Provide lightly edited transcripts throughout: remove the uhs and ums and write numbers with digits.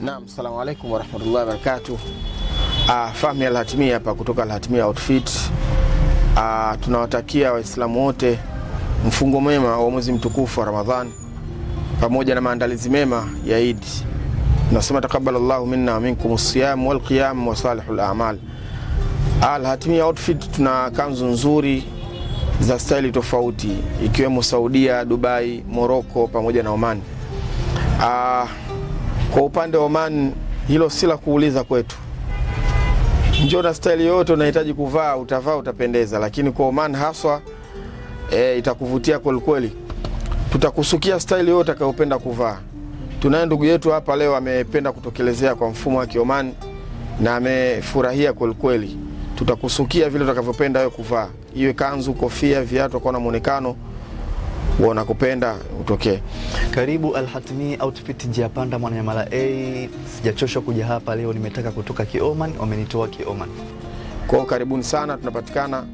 Naam, assalamu alaikum warahmatullahi wabarakatuh. Fahmi Al-Hatimia hapa kutoka Al-Hatimia Outfit. Tunawatakia Waislamu wote mfungo mwema wa mwezi mtukufu wa Ramadhan pamoja na maandalizi mema ya Eid. Tunasema takabbalallahu minna wa minkum as-siyam wal qiyam wa salihul a'mal. Al-Hatimia Outfit tuna kanzu nzuri za staili tofauti ikiwemo Saudia, Dubai, Morocco pamoja na Oman. Kwa upande wa Oman hilo si la kuuliza kwetu. Njoo na staili yote unahitaji kuvaa, utavaa utapendeza, lakini kwa Oman haswa itakuvutia kweli kweli. Tutakusukia staili yote utakayopenda kuvaa. Tunaye ndugu yetu hapa leo amependa kutokelezea kwa mfumo wa Oman na amefurahia kweli kweli. Tutakusukia vile utakavyopenda wewe kuvaa. Iwe kanzu, kofia, viatu kwa na muonekano wanakupenda utokee. Karibu Al-Hatimia Outfit njia panda Mwananyamala A. Sijachoshwa kuja hapa leo, nimetaka kutoka Kioman, wamenitoa Kioman. Kwa karibuni sana, tunapatikana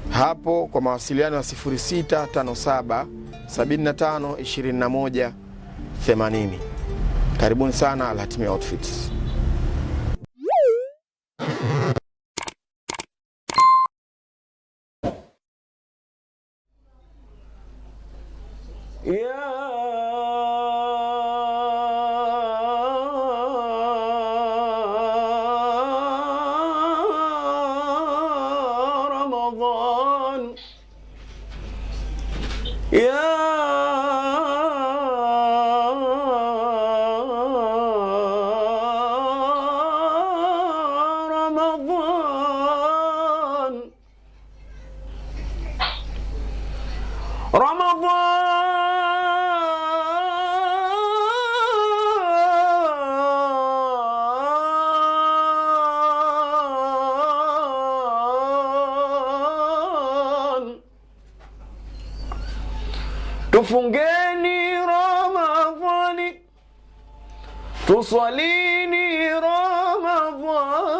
hapo kwa mawasiliano ya 0657 75 21 80. Karibuni sana Al-Hatimia Outfit. Ramadan ya tufungeni Ramadhani, tuswalini Ramadhani,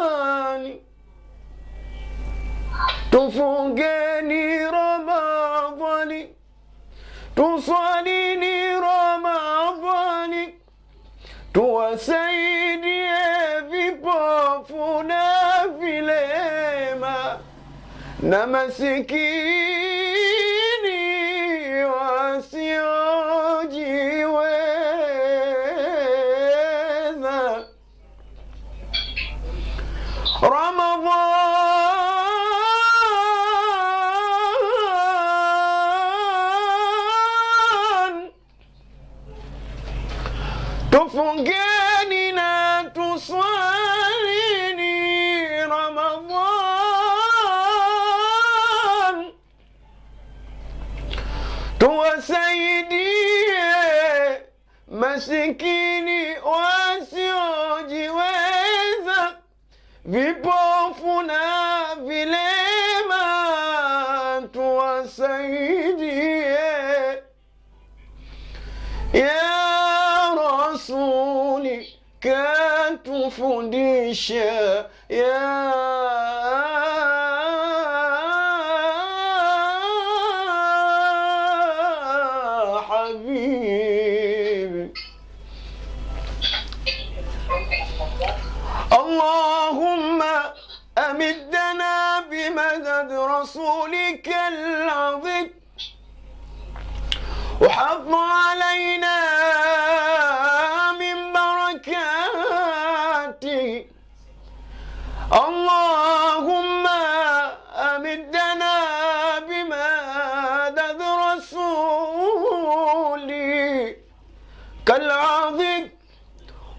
tufungeni Ramadhani, tuswalini Ramadhani, tuwasaidie vipofu na vilema na masikini wasiojiweza. Ramadhan, tufungeni na tuswalini Ramadhan, tuwasaidie masikini wasiojiweza, vipofu na vilema tuwasaidie. Ya Rasuli katufundisha, ya Habibi. Allahumma amidna bimadad rasulika al-azim وحفظ علينا من بركاته. اللهم أمدنا بمدد رسولك العظيم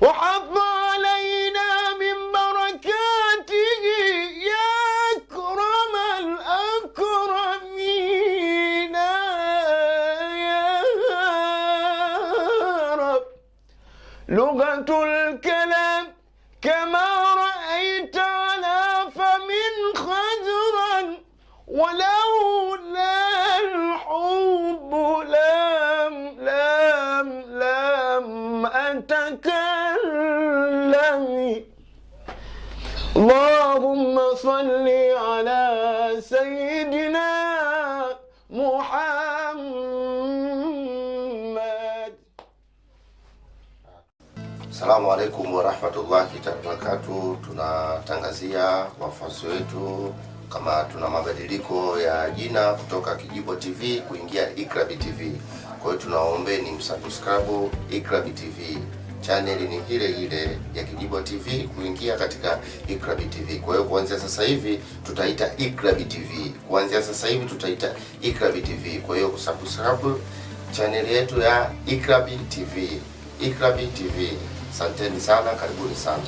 وحفظ علينا من بركاته يا أكرم الأكرمين يا رب. لغة الكلام كما رأيت على فمن خزرا، ولولا الحب لم أتكلم. اللهم صل على سيدنا محمد. Assalamu alaikum warahmatullahi wabarakatuh. Tunatangazia wafuasi wetu kama tuna mabadiliko ya jina kutoka Kijibo TV kuingia Iqrabi TV. Kwa hiyo tunawaombeni msubscribe Iqrabi TV. Channel ni ile ya Kijibo TV kuingia katika Iqrabi TV. Kwa hiyo kuanzia sasa hivi tutaita Iqrabi TV. Kuanzia sasa hivi tutaita Iqrabi TV. Kwa hiyo kusubscribe channel yetu ya Iqrabi TV. Iqrabi TV. Asanteni sana, karibuni sana.